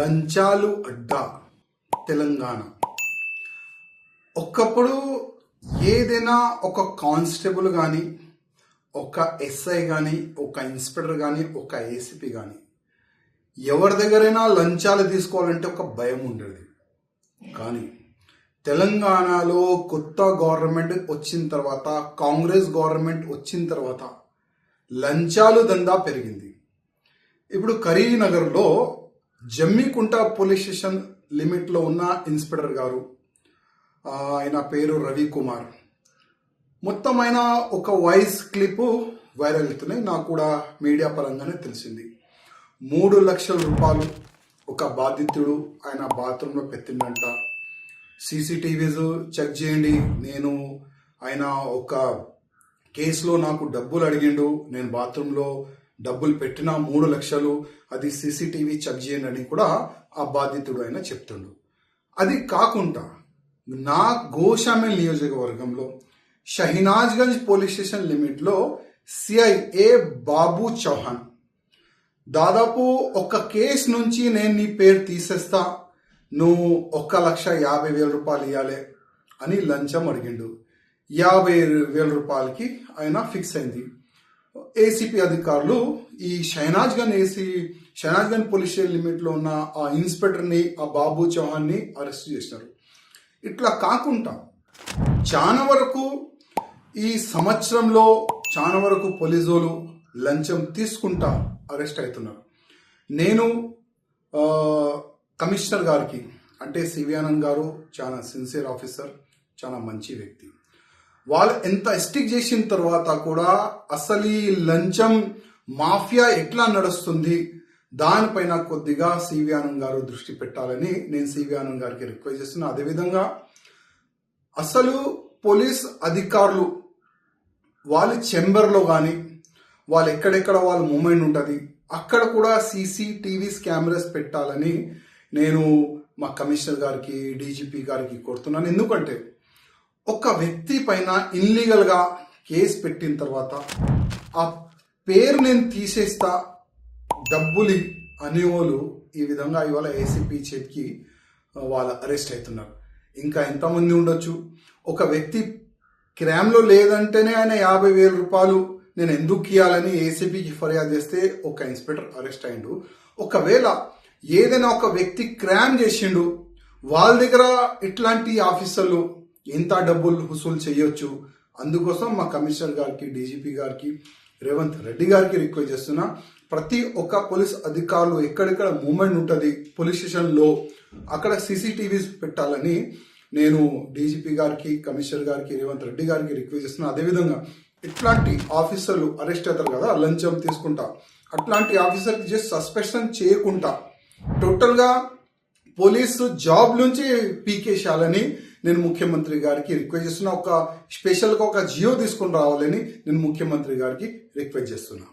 లంచాలు అడ్డా తెలంగాణ. ఒకప్పుడు ఏదైనా ఒక కానిస్టేబుల్ కానీ, ఒక ఎస్ఐ కానీ, ఒక ఇన్స్పెక్టర్ కానీ, ఒక ఏసీపీ కానీ ఎవరి దగ్గరైనా లంచాలు తీసుకోవాలంటే ఒక భయం ఉండేది. కానీ తెలంగాణలో కొత్త గవర్నమెంట్ వచ్చిన తర్వాత, కాంగ్రెస్ గవర్నమెంట్ వచ్చిన తర్వాత లంచాలు దందా పెరిగింది. ఇప్పుడు కరీంనగర్లో జమ్మికుంట పోలీస్ స్టేషన్ లిమిట్లో ఉన్న ఇన్స్పెక్టర్ గారు, ఆయన పేరు రవికుమార్, మొత్తం ఆయన ఒక వాయిస్ క్లిప్ వైరల్ అవుతున్నాయి. నాకు కూడా మీడియా పరంగానే తెలిసింది. 3 లక్షల రూపాయలు ఒక బాధితుడు ఆయన బాత్రూంలో పెట్టిందంట. సీసీటీవీస్ చెక్ చేయండి, నేను ఆయన ఒక కేసులో నాకు డబ్బులు అడిగిండు, నేను బాత్రూంలో డబ్బులు పెట్టిన 3 లక్షలు, అది సీసీటీవీ చెక్ చేయండి అని కూడా ఆ బాధితుడు ఆయన చెప్తుండు. అది కాకుండా నా గోషామేల్ నియోజకవర్గంలో షహినాజ్గంజ్ పోలీస్ స్టేషన్ లిమిట్లో సిఐఏ బాబు చౌహాన్ దాదాపు ఒక కేసు నుంచి నేను నీ పేరు తీసేస్తా, నువ్వు 1,50,000 రూపాయలు ఇవ్వాలి అని లంచం అడిగిండు. 50,000 రూపాయలకి ఆయన ఫిక్స్ అయింది. ఏసీపీ అధికారులు ఈ షహనాజ్గంజ్ పోలీస్ స్టేషన్ లిమిట్లో ఉన్న ఆ ఇన్స్పెక్టర్ని, ఆ బాబు చౌహాన్ని అరెస్ట్ చేసినారు. ఇట్లా కాకుండా చాలా వరకు ఈ సంవత్సరంలో చాలా వరకు పోలీసులు లంచం తీసుకుంటా అరెస్ట్ అవుతున్నారు. నేను కమిషనర్ గారికి, అంటే సివి ఆనంద్ గారు చాలా సిన్సియర్ ఆఫీసర్, చాలా మంచి వ్యక్తి, వాళ్ళు ఎంత స్టిక్ చేసిన తర్వాత కూడా అసలు ఈ లంచం మాఫియా ఎట్లా నడుస్తుంది దానిపైన కొద్దిగా సివి ఆనంద్ గారు దృష్టి పెట్టాలని నేను సివి ఆనంద్ గారికి రిక్వెస్ట్ చేస్తున్నా. అదేవిధంగా అసలు పోలీస్ అధికారులు వాళ్ళ చెంబర్లో కానీ, వాళ్ళు ఎక్కడెక్కడ వాళ్ళ మూమెంట్ ఉంటుంది అక్కడ కూడా సీసీటీవీస్ కెమెరాస్ పెట్టాలని నేను మా కమిషనర్ గారికి, డీజీపీ గారికి కోరుతున్నాను. ఎందుకంటే ఒక వ్యక్తి పైన ఇన్లీగల్గా కేసు పెట్టిన తర్వాత ఆ పేరు నేను తీసేస్తా, డబ్బులు అనేవాళ్ళు ఈ విధంగా ఇవాళ ఏసీపీ చేతికి వాళ్ళు అరెస్ట్ అవుతున్నారు. ఇంకా ఎంతమంది ఉండొచ్చు. ఒక వ్యక్తి క్రైమ్లో లేదంటేనే ఆయన 50,000 రూపాయలు నేను ఎందుకు ఇవ్వాలని ఏసీపీకి ఫిర్యాదు చేస్తే ఒక ఇన్స్పెక్టర్ అరెస్ట్ అయిండు. ఒకవేళ ఏదైనా ఒక వ్యక్తి క్రైమ్ చేసిండు, వాళ్ళ దగ్గర ఇట్లాంటి ఆఫీసర్లు ఎంత డబ్బులు వసూలు చేయొచ్చు. అందుకోసం మా కమిషనర్ గారికి, డీజీపీ గారికి, రేవంత్ రెడ్డి గారికి రిక్వెస్ట్ చేస్తున్నా, ప్రతి ఒక్క పోలీస్ అధికారులు ఎక్కడెక్కడ మూమెంట్ ఉంటుంది పోలీస్ స్టేషన్లో అక్కడ సీసీటీవీస్ పెట్టాలని నేను డీజీపీ గారికి, కమిషనర్ గారికి, రేవంత్ రెడ్డి గారికి రిక్వెస్ట్ చేస్తున్నా. అదేవిధంగా ఇట్లాంటి ఆఫీసర్లు అరెస్ట్ అవుతారు కదా లంచం తీసుకుంటా, అట్లాంటి ఆఫీసర్కి జస్ట్ సస్పెన్షన్ చేయకుండా టోటల్గా పోలీసు జాబ్ నుంచి పీకేసేయాలని నేను ముఖ్యమంత్రి గారికి రిక్వెస్ట్ చేస్తున్నా. ఒక స్పెషల్గా ఒక జియో తీసుకుని రావాలని నేను ముఖ్యమంత్రి గారికి రిక్వెస్ట్ చేస్తున్నా.